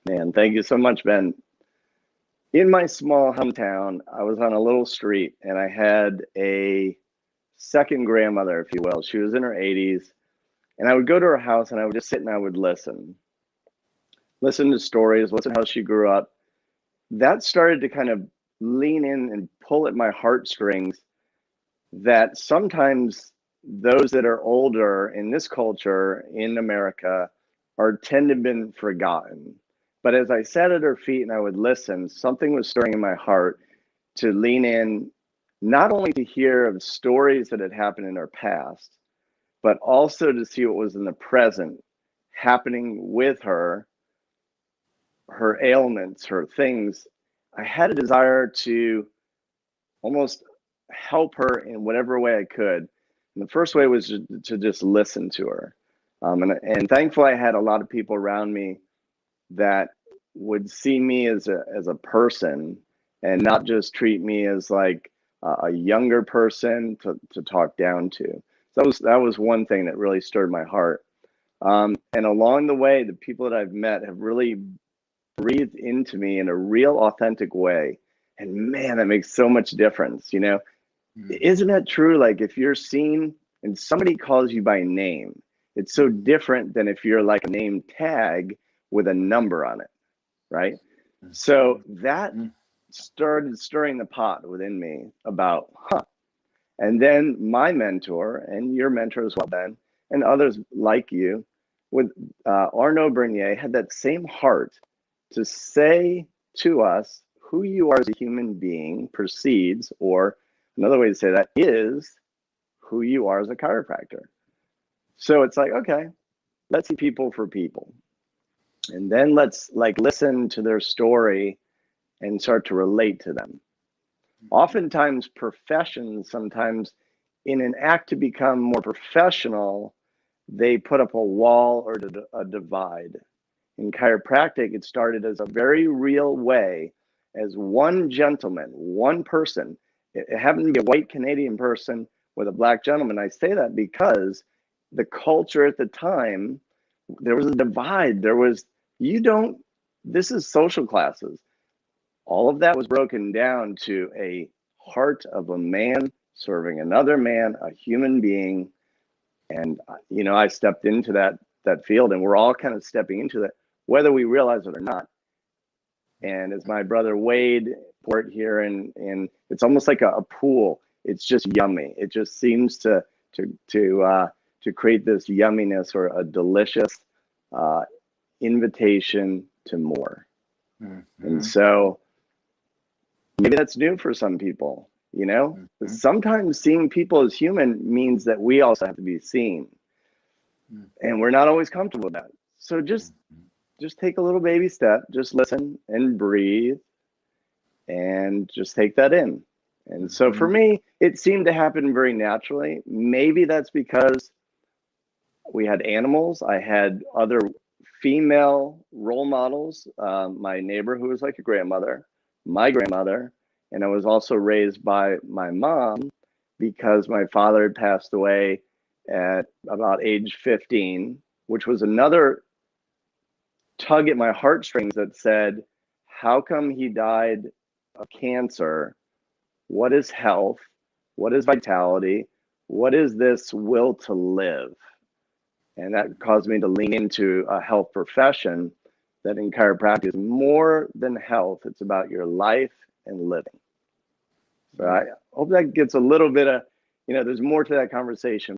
Man, thank you so much, Ben. In my small hometown, I was on a little street and I had a second grandmother, if you will. She was in her 80s, and I would go to her house and I would just sit and I would listen to stories, listen how she grew up. That started to kind of lean in and pull at my heartstrings that sometimes those that are older in this culture in America are tend to have been forgotten. But as I sat at her feet and I would listen, something was stirring in my heart to lean in, not only to hear of stories that had happened in her past, but also to see what was in the present happening with her, her ailments, her things. I had a desire to almost help her in whatever way I could. And the first way was to just listen to her. And thankfully, I had a lot of people around me that would see me as a person and not just treat me as like a younger person to talk down to. So that was one thing that really stirred my heart. And along the way, the people that I've met have really breathed into me in a real authentic way. And man, that makes so much difference, you know? Isn't that true? Like if you're seen and somebody calls you by name, it's so different than if you're like a name tag with a number on it, right? So that started stirring the pot within me about, and then my mentor and your mentor as well, Ben, and others like you, with Arnaud Bernier, had that same heart to say to us who you are as a human being precedes, or another way to say that is who you are as a chiropractor. So it's like, okay, let's see people for people. And then let's like listen to their story and start to relate to them. Oftentimes professions, sometimes in an act to become more professional, they put up a wall or a divide. In chiropractic, it started as a very real way, as one gentleman, one person. It happened to be a white Canadian person with a black gentleman. I say that because the culture at the time, there was a divide. There was, you don't, this is social classes. All of that was broken down to a heart of a man serving another man, a human being. And, you know, I stepped into that field, and we're all kind of stepping into that, whether we realize it or not. And as my brother Wade put here, and it's almost like a pool. It's just yummy. It just seems to create this yumminess or a delicious invitation to more. And so maybe that's new for some people, you know? Sometimes seeing people as human means that we also have to be seen. And we're not always comfortable with that. So just take a little baby step, just listen and breathe and just take that in. And so for me, it seemed to happen very naturally. Maybe that's because we had animals. I had other female role models, my neighbor who was like a grandmother, my grandmother, and I was also raised by my mom because my father had passed away at about age 15, which was another tug at my heartstrings that said, how come he died of cancer? What is health? What is vitality? What is this will to live? And that caused me to lean into a health profession that in chiropractic is more than health. It's about your life and living. So I hope that gets a little bit of, you know, there's more to that conversation.